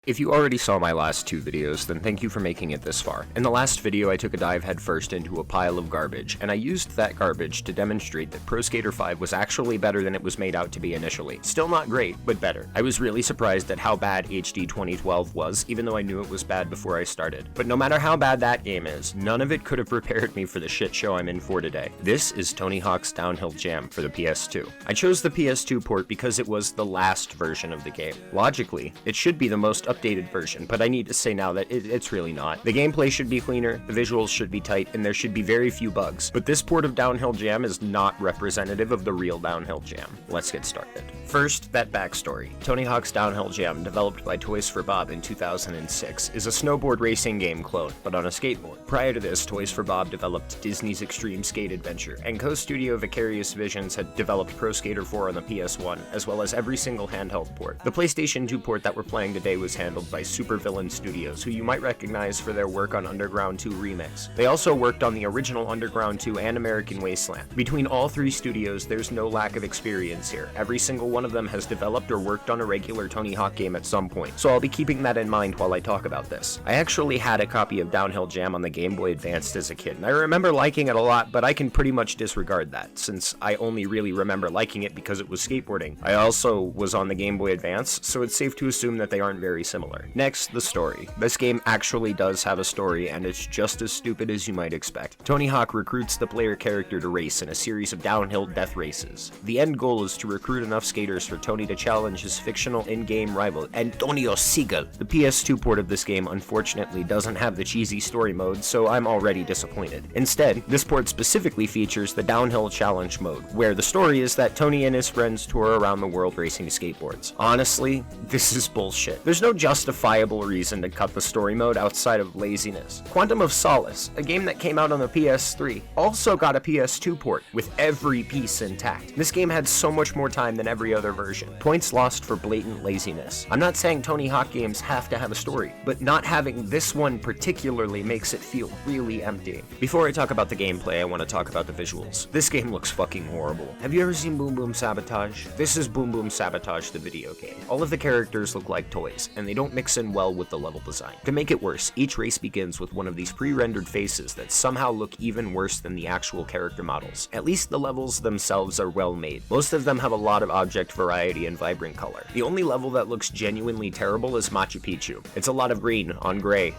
If you already saw my last two videos, then thank you for making it this far. In the last video, I took a dive headfirst into a pile of garbage, and I used that garbage to demonstrate that Pro Skater 5 was actually better than it was made out to be initially. Still not great, but better. I was really surprised at how bad HD 2012 was, even though I knew it was bad before I started. But no matter how bad that game is, none of it could have prepared me for the shit show I'm in for today. This is Tony Hawk's Downhill Jam for the PS2. I chose the PS2 port because it was the last version of the game. Logically, it should be the most updated version, but I need to say now that it's really not. The gameplay should be cleaner, the visuals should be tight, and there should be very few bugs. But this port of Downhill Jam is not representative of the real Downhill Jam. Let's get started. First, that backstory. Tony Hawk's Downhill Jam, developed by Toys for Bob in 2006, is a snowboard racing game clone, but on a skateboard. Prior to this, Toys for Bob developed Disney's Extreme Skate Adventure, and co-studio Vicarious Visions had developed Pro Skater 4 on the PS1, as well as every single handheld port. The PlayStation 2 port that we're playing today was handled by Supervillain Studios, who you might recognize for their work on Underground 2 Remix. They also worked on the original Underground 2 and American Wasteland. Between all three studios, there's no lack of experience here. Every single one of them has developed or worked on a regular Tony Hawk game at some point, so I'll be keeping that in mind while I talk about this. I actually had a copy of Downhill Jam on the Game Boy Advance as a kid, and I remember liking it a lot, but I can pretty much disregard that, since I only really remember liking it because it was skateboarding. I also was on the Game Boy Advance, so it's safe to assume that they aren't very similar. Next, the story. This game actually does have a story, and it's just as stupid as you might expect. Tony Hawk recruits the player character to race in a series of downhill death races. The end goal is to recruit enough skaters for Tony to challenge his fictional in-game rival, Antonio Seagull. The PS2 port of this game unfortunately doesn't have the cheesy story mode, so I'm already disappointed. Instead, this port specifically features the Downhill Challenge mode, where the story is that Tony and his friends tour around the world racing skateboards. Honestly, this is bullshit. There's no justifiable reason to cut the story mode outside of laziness. Quantum of Solace, a game that came out on the PS3, also got a PS2 port, with every piece intact. This game had so much more time than every other version. Points lost for blatant laziness. I'm not saying Tony Hawk games have to have a story, but not having this one particularly makes it feel really empty. Before I talk about the gameplay, I want to talk about the visuals. This game looks fucking horrible. Have you ever seen Boom Boom Sabotage? This is Boom Boom Sabotage, the video game. All of the characters look like toys, and they don't mix in well with the level design. To make it worse, each race begins with one of these pre-rendered faces that somehow look even worse than the actual character models. At least the levels themselves are well made. Most of them have a lot of object variety and vibrant color. The only level that looks genuinely terrible is Machu Picchu. It's a lot of green on gray,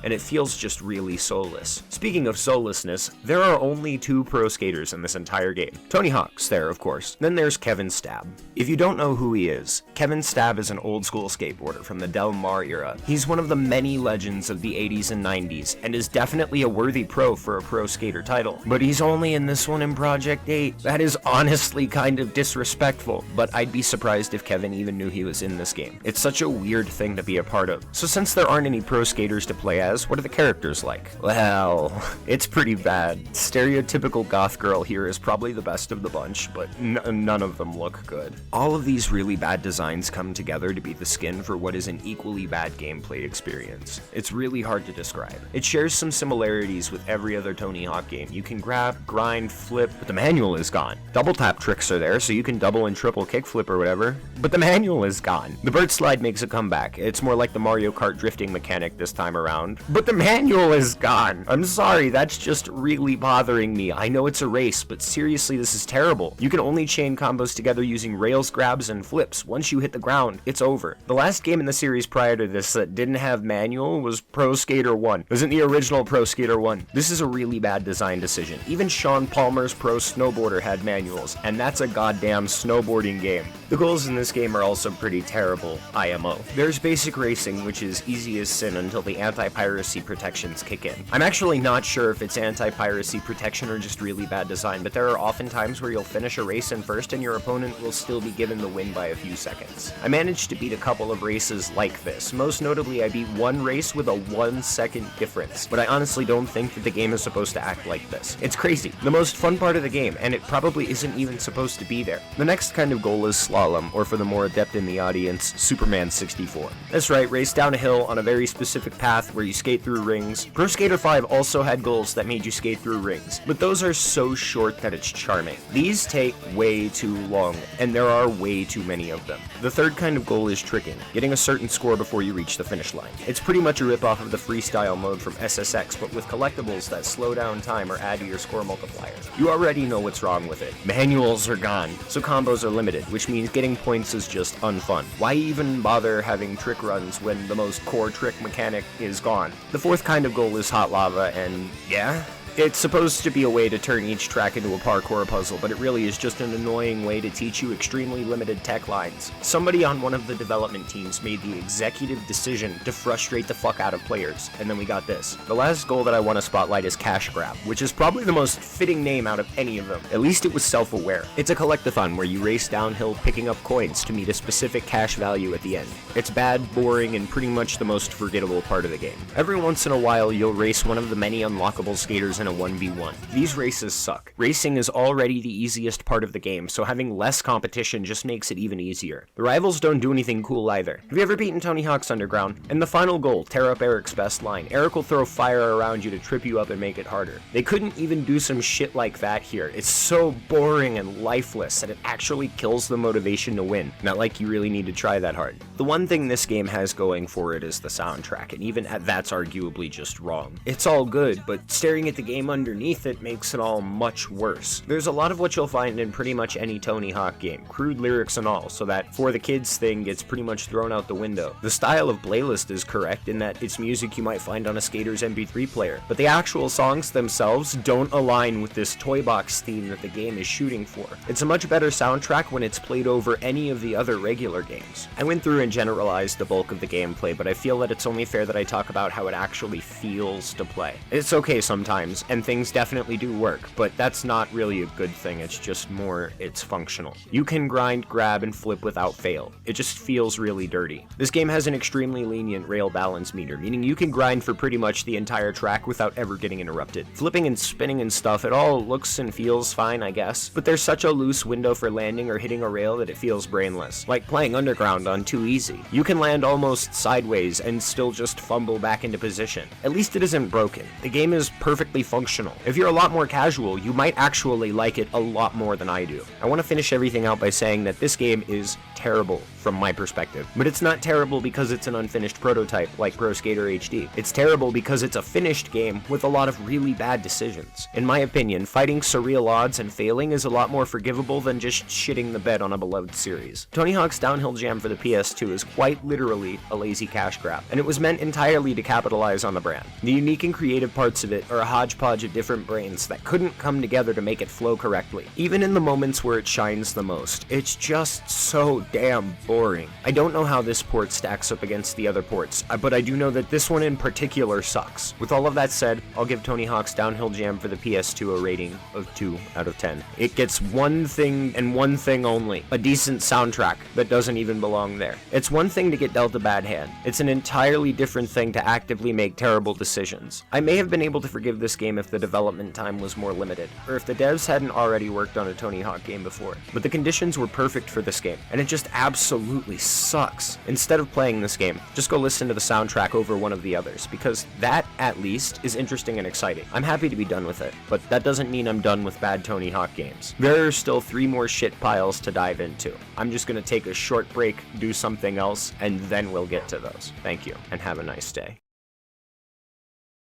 and it feels just really soulless. Speaking of soullessness, there are only two pro skaters in this entire game. Tony Hawk's there, of course. Then there's Kevin Stab. If you don't know who he is, Kevin Stab is an old school skateboarder from the Del Mar era. He's one of the many legends of the 80s and 90s, and is definitely a worthy pro for a pro skater title. But he's only in this one in Project 8. That is honestly kind of disrespectful, but I'd be surprised if Kevin even knew he was in this game. It's such a weird thing to be a part of. So since there aren't any pro skaters to play as, what are the characters like? Well, it's pretty bad. Stereotypical goth girl here is probably the best of the bunch, but none of them look good. All of these really bad designs come together to be the skin for what is an equally bad gameplay experience. It's really hard to describe. It shares some similarities with every other Tony Hawk game. You can grab, grind, flip, but the manual is gone. Double tap tricks are there, so you can double and triple kickflip or whatever, but the manual is gone. The bird slide makes a comeback. It's more like the Mario Kart drifting mechanic this time around, but the manual is gone. I'm sorry, that's just really bothering me. I know it's a race, but seriously, this is terrible. You can only chain combos together using rails grabs and flips. Once you hit the ground, it's over. The last game in the series prior to this that didn't have manual was Pro Skater 1. It wasn't the original Pro Skater 1. This is a really bad design decision. Even Sean Palmer's Pro Snowboarder had manuals, and that's a goddamn snowboarding game. The goals in this game are also pretty terrible, IMO. There's basic racing, which is easy as sin until the anti-piracy protections kick in. I'm actually not sure if it's anti-piracy protection or just really bad design, but there are often times where you'll finish a race in first and your opponent will still be given the win by a few seconds. I managed to beat a couple of races like this. Most notably, I beat one race with a 1 second difference, but I honestly don't think that the game is supposed to act like this. It's crazy. The most fun part of the game, and it probably isn't even supposed to be there. The next kind of of goal is slalom, or for the more adept in the audience, Superman 64. That's right, race down a hill on a very specific path where you skate through rings. Pro Skater 5 also had goals that made you skate through rings, but those are so short that it's charming. These take way too long, and there are way too many of them. The third kind of goal is tricking, getting a certain score before you reach the finish line. It's pretty much a ripoff of the freestyle mode from SSX, but with collectibles that slow down time or add to your score multiplier. You already know what's wrong with it. Manuals are gone, so combos are limited, which means getting points is just unfun. Why even bother having trick runs when the most core trick mechanic is gone? The fourth kind of goal is hot lava, and yeah? It's supposed to be a way to turn each track into a parkour puzzle, but it really is just an annoying way to teach you extremely limited tech lines. Somebody on one of the development teams made the executive decision to frustrate the fuck out of players, and then we got this. The last goal that I want to spotlight is Cash Grab, which is probably the most fitting name out of any of them. At least it was self-aware. It's a collectathon where you race downhill picking up coins to meet a specific cash value at the end. It's bad, boring, and pretty much the most forgettable part of the game. Every once in a while, you'll race one of the many unlockable skaters in a 1v1. These races suck. Racing is already the easiest part of the game, so having less competition just makes it even easier. The rivals don't do anything cool either. Have you ever beaten Tony Hawk's Underground? In the final goal, tear up Eric's best line. Eric will throw fire around you to trip you up and make it harder. They couldn't even do some shit like that here. It's so boring and lifeless that it actually kills the motivation to win. Not like you really need to try that hard. The one thing this game has going for it is the soundtrack, and even that's arguably just wrong. It's all good, but staring at the game underneath it makes it all much worse. There's a lot of what you'll find in pretty much any Tony Hawk game, crude lyrics and all, so that for the kids thing gets pretty much thrown out the window. The style of playlist is correct in that it's music you might find on a skater's MP3 player, but the actual songs themselves don't align with this toy box theme that the game is shooting for. It's a much better soundtrack when it's played over any of the other regular games. I went through and generalized the bulk of the gameplay, but I feel that it's only fair that I talk about how it actually feels to play. It's okay sometimes, and things definitely do work, but that's not really a good thing. It's just more, it's functional. You can grind, grab, and flip without fail. It just feels really dirty. This game has an extremely lenient rail balance meter, meaning you can grind for pretty much the entire track without ever getting interrupted. Flipping and spinning and stuff, it all looks and feels fine, I guess, but there's such a loose window for landing or hitting a rail that it feels brainless. Like playing Underground on Too Easy. You can land almost sideways and still just fumble back into position. At least it isn't broken. The game is perfectly functional. If you're a lot more casual, you might actually like it a lot more than I do. I want to finish everything out by saying that this game is terrible from my perspective, but it's not terrible because it's an unfinished prototype like Pro Skater HD. It's terrible because it's a finished game with a lot of really bad decisions. In my opinion, fighting surreal odds and failing is a lot more forgivable than just shitting the bed on a beloved series. Tony Hawk's Downhill Jam for the PS2 is quite literally a lazy cash grab, and it was meant entirely to capitalize on the brand. The unique and creative parts of it are a hodgepodge of different brains that couldn't come together to make it flow correctly. Even in the moments where it shines the most, it's just so damn boring. I don't know how this port stacks up against the other ports, but I do know that this one in particular sucks. With all of that said, I'll give Tony Hawk's Downhill Jam for the PS2 a rating of 2 out of 10. It gets one thing and one thing only, a decent soundtrack that doesn't even belong there. It's one thing to get dealt a bad hand. It's an entirely different thing to actively make terrible decisions. I may have been able to forgive this game if the development time was more limited, or if the devs hadn't already worked on a Tony Hawk game before, but the conditions were perfect for this game, and it just absolutely sucks. Instead of playing this game, just go listen to the soundtrack over one of the others, because that, at least, is interesting and exciting. I'm happy to be done with it, but that doesn't mean I'm done with bad Tony Hawk games. There are still 3 more shit piles to dive into. I'm just gonna take a short break, do something else, and then we'll get to those. Thank you, and have a nice day.